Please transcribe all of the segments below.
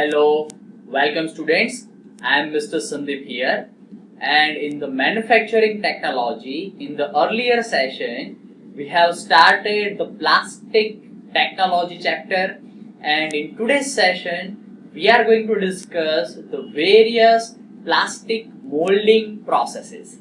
Hello, welcome students. I am Mr. Sandeep here, and in the manufacturing technology, in the earlier session, we have started the plastic technology chapter, and in today's session, we are going to discuss the various plastic molding processes.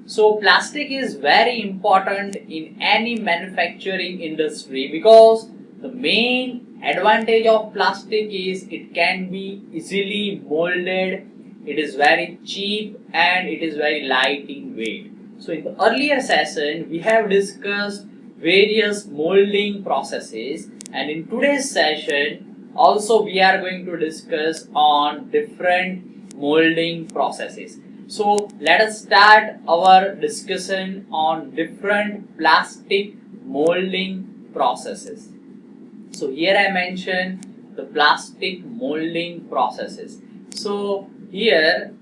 So plastic is very important in any manufacturing industry because the main advantage of plastic is it can be easily molded, it is very cheap and it is very light in weight. So in the earlier session we have discussed various molding processes, and in today's session also we are going to discuss on different molding processes. So let us start our discussion on different plastic molding processes. So here I mentioned the plastic molding processes. So here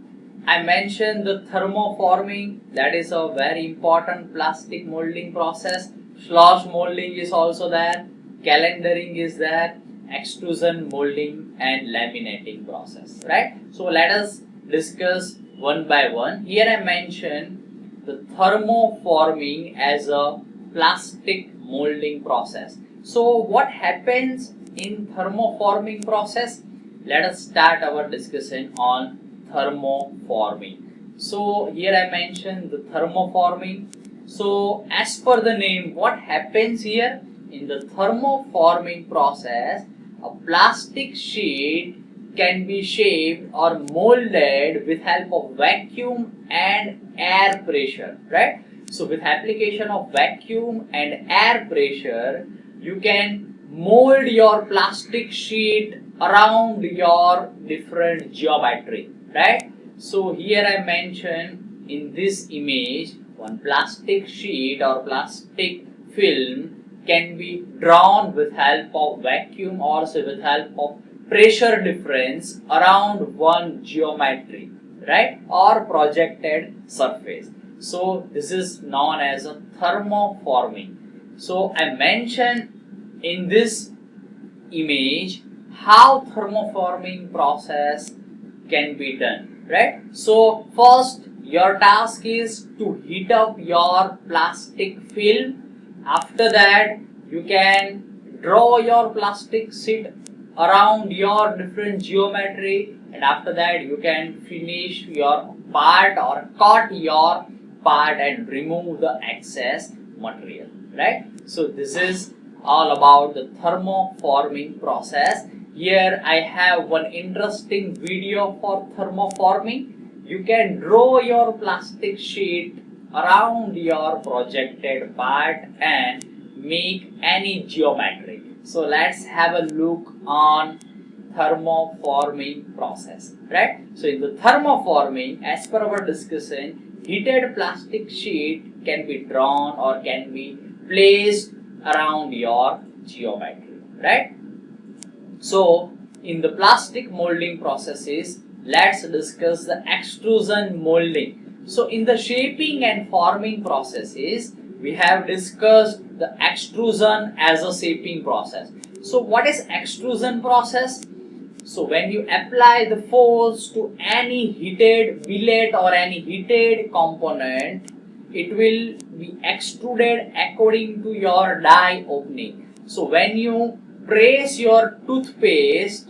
I mentioned the thermoforming, that is a very important plastic molding process. Slosh molding is also there, calendering is there, extrusion molding and laminating process, right? So let us discuss one by one. Here I mentioned the thermoforming as a plastic molding process. So what happens in thermoforming process? Let us start our discussion on thermoforming. So here I mentioned the thermoforming. So as per the name, what happens here? In the thermoforming process, a plastic sheet can be shaped or molded with help of vacuum and air pressure, right? So with application of vacuum and air pressure, you can mold your plastic sheet around your different geometry, right? So here I mentioned in this image, one plastic sheet or plastic film can be drawn with help of vacuum or with help of pressure difference around one geometry, right, or projected surface. So this is known as a thermoforming. So I mentioned in this image how thermoforming process can be done, right? So first your task is to heat up your plastic film. After that you can draw your plastic sheet around your different geometry, and after that you can finish your part or cut your part and remove the excess material, right? So this is all about the thermoforming process. Here I have one interesting video for thermoforming. You can draw your plastic sheet around your projected part and make any geometry. So let's have a look on thermoforming process, right? So in the thermoforming, as per our discussion, heated plastic sheet can be drawn or can be placed around your geometry, right? So in the plastic molding processes, let's discuss the extrusion molding. So in the shaping and forming processes, we have discussed the extrusion as a shaping process. So what is extrusion process? So when you apply the force to any heated billet or any heated component, it will be extruded according to your die opening. So when you press your toothpaste,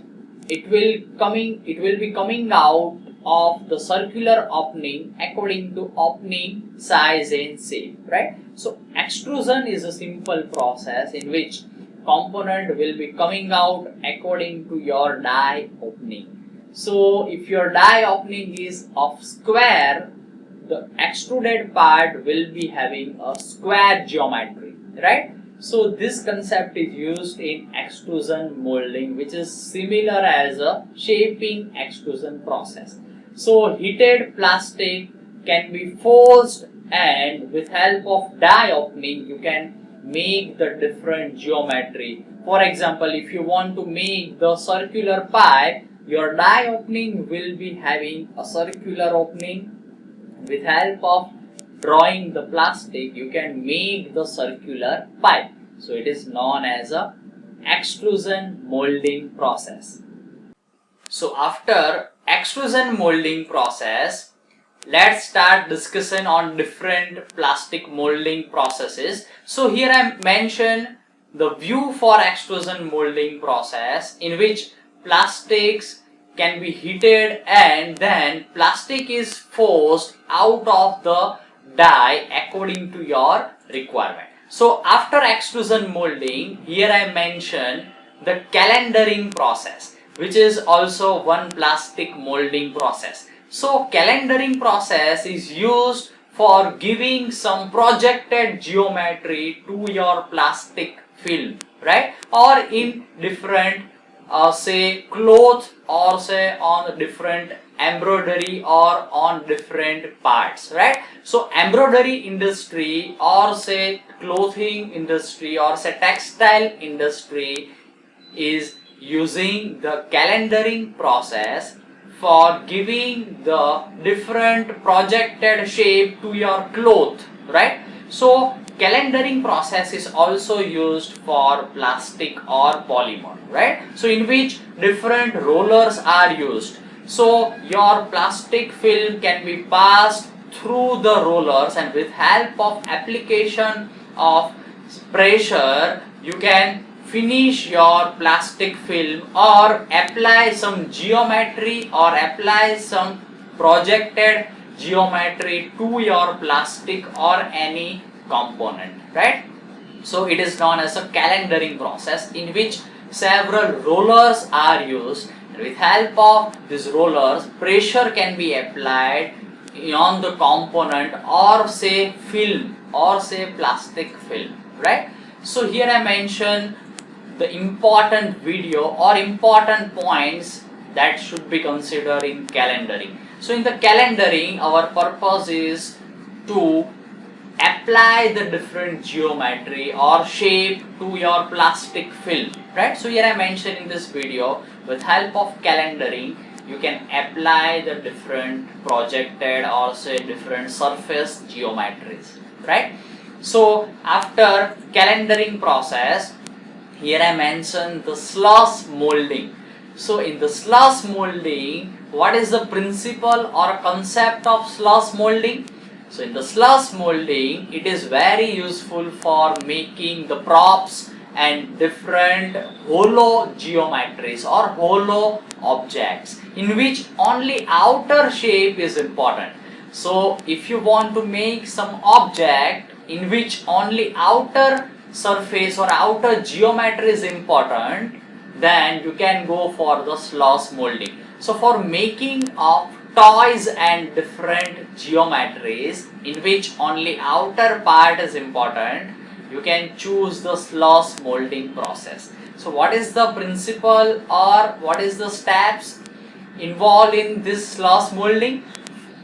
it will be coming out of the circular opening according to opening size and shape, right? So extrusion is a simple process in which component will be coming out according to your die opening. So if your die opening is of square, the extruded part will be having a square geometry, right? So this concept is used in extrusion molding, which is similar as a shaping extrusion process. So heated plastic can be forced, and with help of die opening you can make the different geometry. For example, if you want to make the circular pipe, your die opening will be having a circular opening. With help of drawing the plastic, you can make the circular pipe. So it is known as a extrusion molding process. So after extrusion molding process, let's start discussion on different plastic molding processes. So here I mention the view for extrusion molding process, in which plastics can be heated and then plastic is forced out of the die according to your requirement. So after extrusion molding, here I mention the calendering process, which is also one plastic molding process. So calendering process is used for giving some projected geometry to your plastic film, right? Or in different say cloth, or say on different embroidery, or on different parts, right? So embroidery industry, or say clothing industry, or say textile industry is using the calendering process for giving the different projected shape to your cloth, right? So calendering process is also used for plastic or polymer, right? So in which different rollers are used. So your plastic film can be passed through the rollers, and with help of application of pressure you can finish your plastic film or apply some geometry or apply some projected geometry to your plastic or any component, right? So it is known as a calendering process, in which several rollers are used, and with help of these rollers pressure can be applied on the component, or say film, or say plastic film, right? So here I mention the important video or important points that should be considered in calendering. So in the calendering, our purpose is to apply the different geometry or shape to your plastic film, right? So here I mentioned in this video, with help of calendering you can apply the different projected or say different surface geometries, right? So after calendering process, here I mentioned the slush molding. So in the slush molding, what is the principle or concept of slush molding? So in the slush molding, it is very useful for making the props and different hollow geometries or hollow objects, in which only outer shape is important. So if you want to make some object in which only outer surface or outer geometry is important, then you can go for the slush molding. So for making of toys and different geometries in which only outer part is important, you can choose the slush molding process. So what is the principle or what is the steps involved in this slush molding?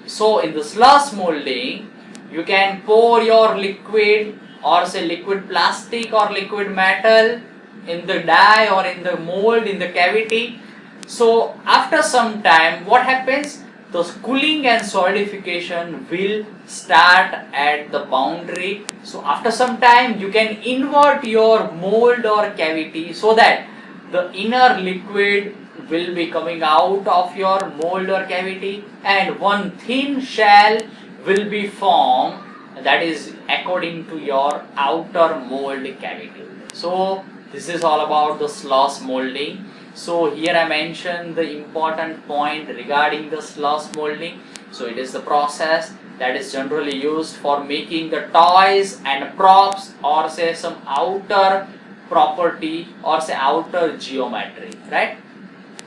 So in the slush molding, you can pour your liquid or say liquid plastic or liquid metal in the die or in the mold, in the cavity. So after some time, what happens? The cooling and solidification will start at the boundary. So after some time, you can invert your mold or cavity, so that the inner liquid will be coming out of your mold or cavity, and one thin shell will be formed, that is according to your outer mold cavity. So this is all about the slush molding. So here I mentioned the important point regarding the slush molding. So it is the process that is generally used for making the toys and props, or say some outer property or say outer geometry, right?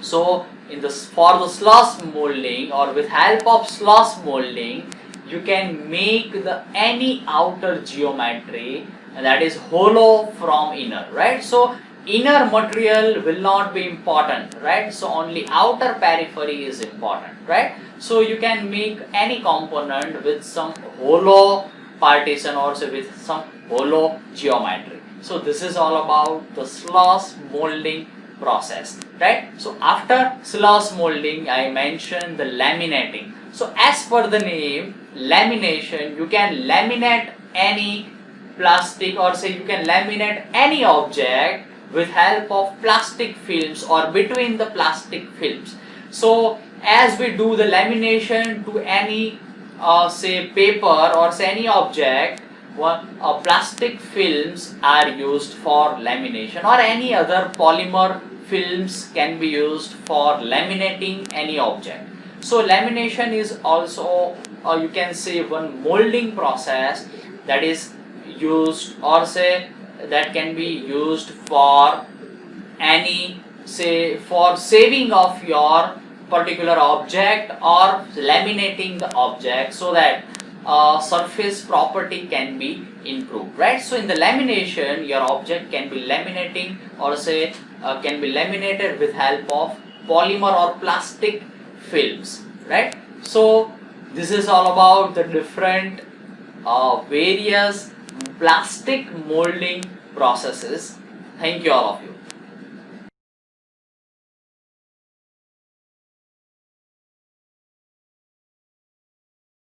So in this, for the slush molding or with help of slush molding, you can make the any outer geometry that is hollow from inner, right? So inner material will not be important, right? So only outer periphery is important, right? So you can make any component with some hollow partition or say with some hollow geometry. So this is all about the slush molding process, right? So after slush molding, I mentioned the laminating. So as per the name lamination, you can laminate any plastic or say you can laminate any object with help of plastic films or between the plastic films. So as we do the lamination to any say paper or say any object, plastic films are used for lamination, or any other polymer films can be used for laminating any object. So lamination is also you can say one molding process that is used, or say that can be used for any, say, for saving of your particular object or laminating the object so that surface property can be improved, right? So in the lamination, your object can be laminating, or say can be laminated with help of polymer or plastic films, right? So this is all about the different various plastic molding processes. Thank you all of you.